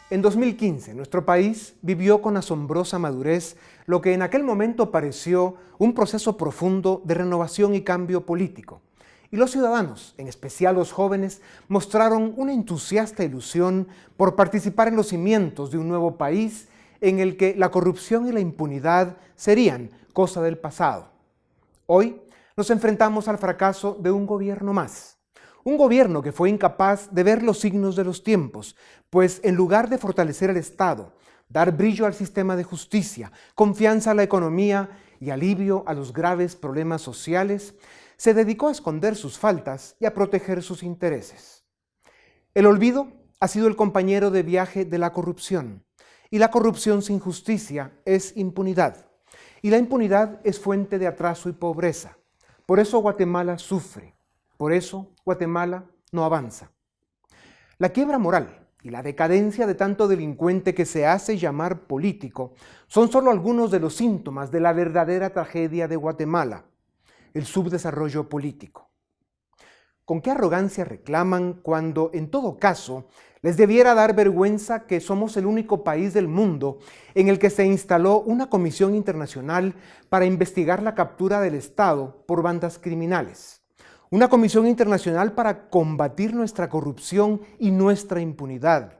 En 2015, nuestro país vivió con asombrosa madurez lo que en aquel momento pareció un proceso profundo de renovación y cambio político. Y los ciudadanos, en especial los jóvenes, mostraron una entusiasta ilusión por participar en los cimientos de un nuevo país en el que la corrupción y la impunidad serían cosa del pasado. Hoy nos enfrentamos al fracaso de un gobierno más. Un gobierno que fue incapaz de ver los signos de los tiempos, pues en lugar de fortalecer el Estado, dar brillo al sistema de justicia, confianza a la economía y alivio a los graves problemas sociales, se dedicó a esconder sus faltas y a proteger sus intereses. El olvido ha sido el compañero de viaje de la corrupción, y la corrupción sin justicia es impunidad, y la impunidad es fuente de atraso y pobreza. Por eso Guatemala sufre. Por eso, Guatemala no avanza. La quiebra moral y la decadencia de tanto delincuente que se hace llamar político son solo algunos de los síntomas de la verdadera tragedia de Guatemala, el subdesarrollo político. ¿Con qué arrogancia reclaman cuando, en todo caso, les debiera dar vergüenza que somos el único país del mundo en el que se instaló una comisión internacional para investigar la captura del Estado por bandas criminales? Una comisión internacional para combatir nuestra corrupción y nuestra impunidad.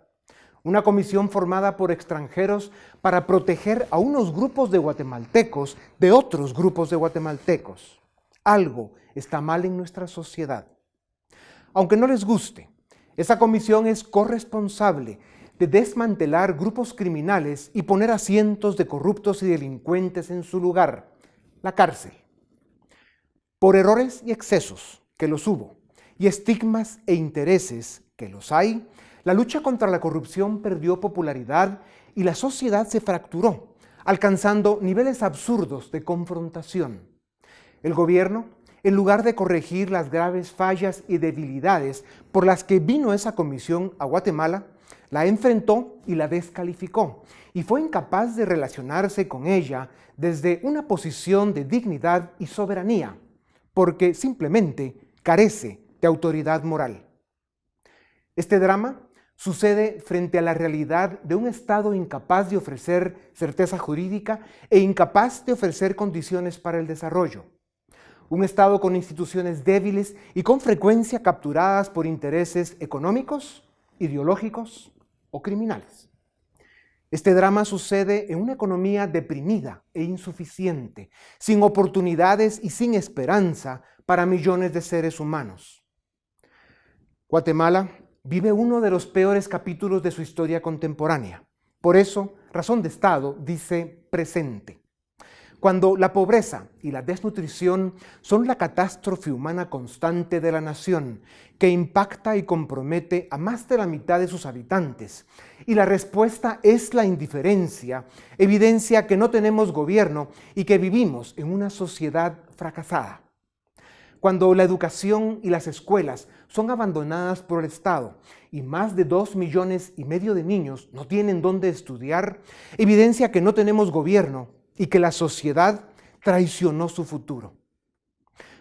Una comisión formada por extranjeros para proteger a unos grupos de guatemaltecos de otros grupos de guatemaltecos. Algo está mal en nuestra sociedad. Aunque no les guste, esa comisión es corresponsable de desmantelar grupos criminales y poner a cientos de corruptos y delincuentes en su lugar, la cárcel. Por errores y excesos, que los hubo, y estigmas e intereses, que los hay, la lucha contra la corrupción perdió popularidad y la sociedad se fracturó, alcanzando niveles absurdos de confrontación. El gobierno, en lugar de corregir las graves fallas y debilidades por las que vino esa comisión a Guatemala, la enfrentó y la descalificó, y fue incapaz de relacionarse con ella desde una posición de dignidad y soberanía, porque simplemente carece de autoridad moral. Este drama sucede frente a la realidad de un Estado incapaz de ofrecer certeza jurídica e incapaz de ofrecer condiciones para el desarrollo. Un Estado con instituciones débiles y con frecuencia capturadas por intereses económicos, ideológicos o criminales. Este drama sucede en una economía deprimida e insuficiente, sin oportunidades y sin esperanza para millones de seres humanos. Guatemala vive uno de los peores capítulos de su historia contemporánea. Por eso, Razón de Estado dice presente. Cuando la pobreza y la desnutrición son la catástrofe humana constante de la nación, que impacta y compromete a más de la mitad de sus habitantes, y la respuesta es la indiferencia, evidencia que no tenemos gobierno y que vivimos en una sociedad fracasada. Cuando la educación y las escuelas son abandonadas por el Estado y más de 2,5 millones de niños no tienen dónde estudiar, evidencia que no tenemos gobierno y que la sociedad traicionó su futuro.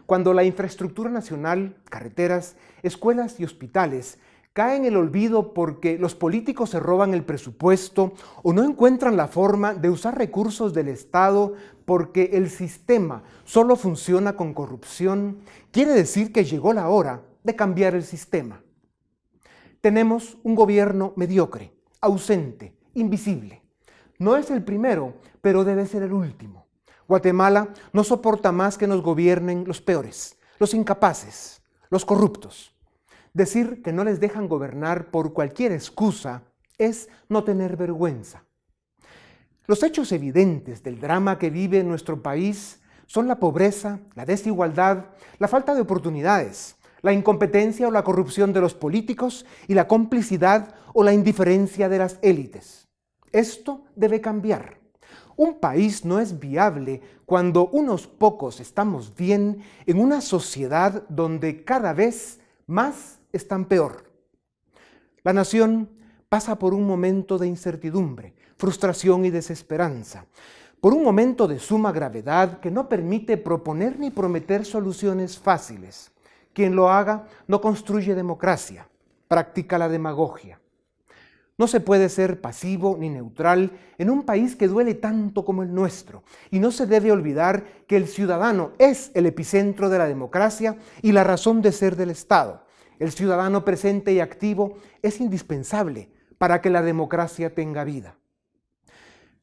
Cuando la infraestructura nacional, carreteras, escuelas y hospitales caen en el olvido porque los políticos se roban el presupuesto o no encuentran la forma de usar recursos del Estado porque el sistema solo funciona con corrupción, quiere decir que llegó la hora de cambiar el sistema. Tenemos un gobierno mediocre, ausente, invisible. No es el primero, pero debe ser el último. Guatemala no soporta más que nos gobiernen los peores, los incapaces, los corruptos. Decir que no les dejan gobernar por cualquier excusa es no tener vergüenza. Los hechos evidentes del drama que vive nuestro país son la pobreza, la desigualdad, la falta de oportunidades, la incompetencia o la corrupción de los políticos y la complicidad o la indiferencia de las élites. Esto debe cambiar. Un país no es viable cuando unos pocos estamos bien en una sociedad donde cada vez más están peor. La nación pasa por un momento de incertidumbre, frustración y desesperanza, por un momento de suma gravedad que no permite proponer ni prometer soluciones fáciles. Quien lo haga no construye democracia, practica la demagogia. No se puede ser pasivo ni neutral en un país que duele tanto como el nuestro, y no se debe olvidar que el ciudadano es el epicentro de la democracia y la razón de ser del Estado. El ciudadano presente y activo es indispensable para que la democracia tenga vida.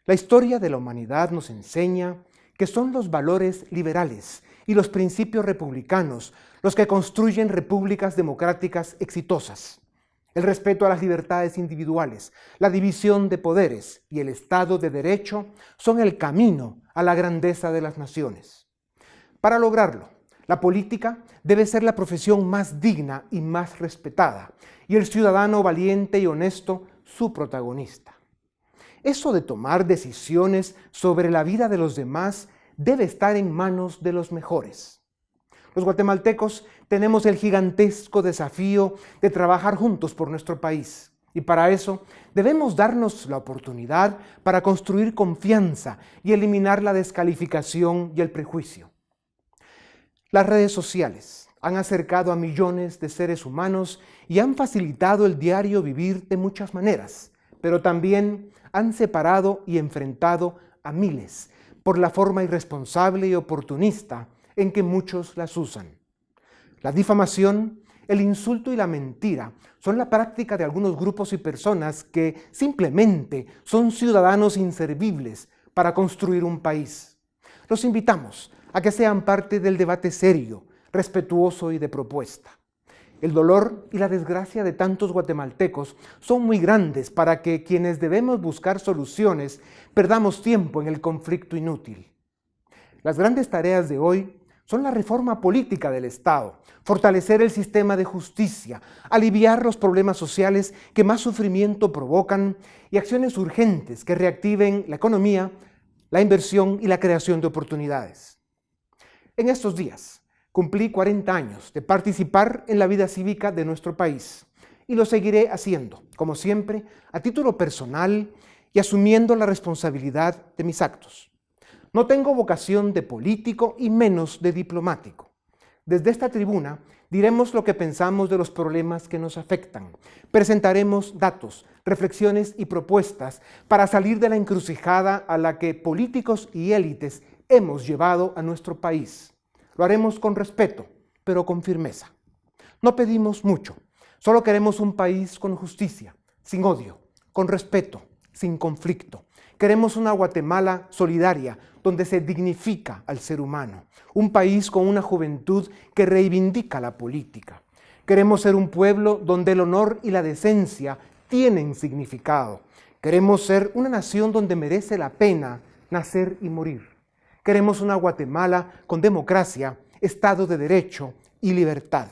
La historia de la humanidad nos enseña que son los valores liberales y los principios republicanos los que construyen repúblicas democráticas exitosas. El respeto a las libertades individuales, la división de poderes y el Estado de Derecho son el camino a la grandeza de las naciones. Para lograrlo, la política debe ser la profesión más digna y más respetada, y el ciudadano valiente y honesto su protagonista. Eso de tomar decisiones sobre la vida de los demás debe estar en manos de los mejores. Los guatemaltecos tenemos el gigantesco desafío de trabajar juntos por nuestro país, y para eso debemos darnos la oportunidad para construir confianza y eliminar la descalificación y el prejuicio. Las redes sociales han acercado a millones de seres humanos y han facilitado el diario vivir de muchas maneras, pero también han separado y enfrentado a miles por la forma irresponsable y oportunista en que muchos las usan. La difamación, el insulto y la mentira son la práctica de algunos grupos y personas que simplemente son ciudadanos inservibles para construir un país. Los invitamos a que sean parte del debate serio, respetuoso y de propuesta. El dolor y la desgracia de tantos guatemaltecos son muy grandes para que quienes debemos buscar soluciones perdamos tiempo en el conflicto inútil. Las grandes tareas de hoy son la reforma política del Estado, fortalecer el sistema de justicia, aliviar los problemas sociales que más sufrimiento provocan y acciones urgentes que reactiven la economía, la inversión y la creación de oportunidades. En estos días cumplí 40 años de participar en la vida cívica de nuestro país y lo seguiré haciendo, como siempre, a título personal y asumiendo la responsabilidad de mis actos. No tengo vocación de político y menos de diplomático. Desde esta tribuna diremos lo que pensamos de los problemas que nos afectan. Presentaremos datos, reflexiones y propuestas para salir de la encrucijada a la que políticos y élites hemos llevado a nuestro país. Lo haremos con respeto, pero con firmeza. No pedimos mucho, solo queremos un país con justicia, sin odio, con respeto, sin conflicto. Queremos una Guatemala solidaria, donde se dignifica al ser humano. Un país con una juventud que reivindica la política. Queremos ser un pueblo donde el honor y la decencia tienen significado. Queremos ser una nación donde merece la pena nacer y morir. Queremos una Guatemala con democracia, Estado de Derecho y libertad.